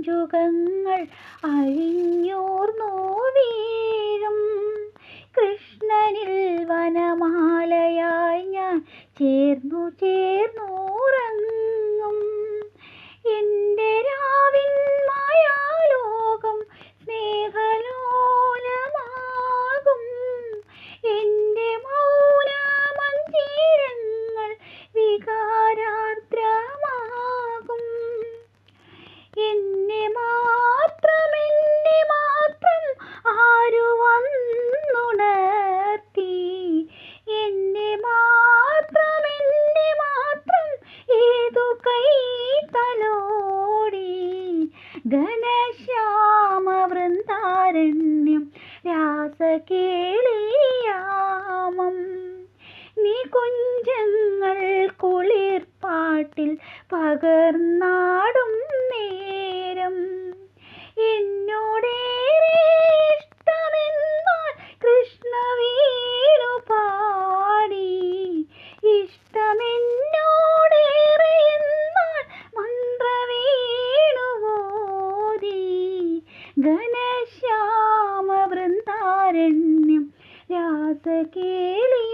നെഞ്ചുകങ്ങൾ അഴിഞ്ഞൂർന്നു വീഴും. കൃഷ്ണനിൽ വനമാലയായി ഞാൻ ചേർന്നു ചേർന്നുറങ്ങും. എൻ്റെ രാവിൻ മായാലോകം സ്നേഹലോലമാകും. എൻ്റെ മൗനമഞ്ജീരങ്ങൾ വികാരാർദ്രമാകും. എന്നെ മാത്രം ആരു വന്നുണർത്തി? എന്നെ മാത്രം ഏതു കൈ തലോടി? ഘനശ്യാമവൃന്ദാരണ്യം രാസകേളിയാമം നികുഞ്ചങ്ങൾ കുളിർപ്പാട്ടിൽ പകർന്നാടും നേരം. എന്നോടേറെ ഇഷ്ടമെന്നാൽ കൃഷ്ണ വീണു പാടി. ഇഷ്ടമെന്നോടേറെ എന്നാൽ മന്ത്രവീണുവോതി. ഘനശ്യാമവൃന്ദാരണ്യം രാസകേളി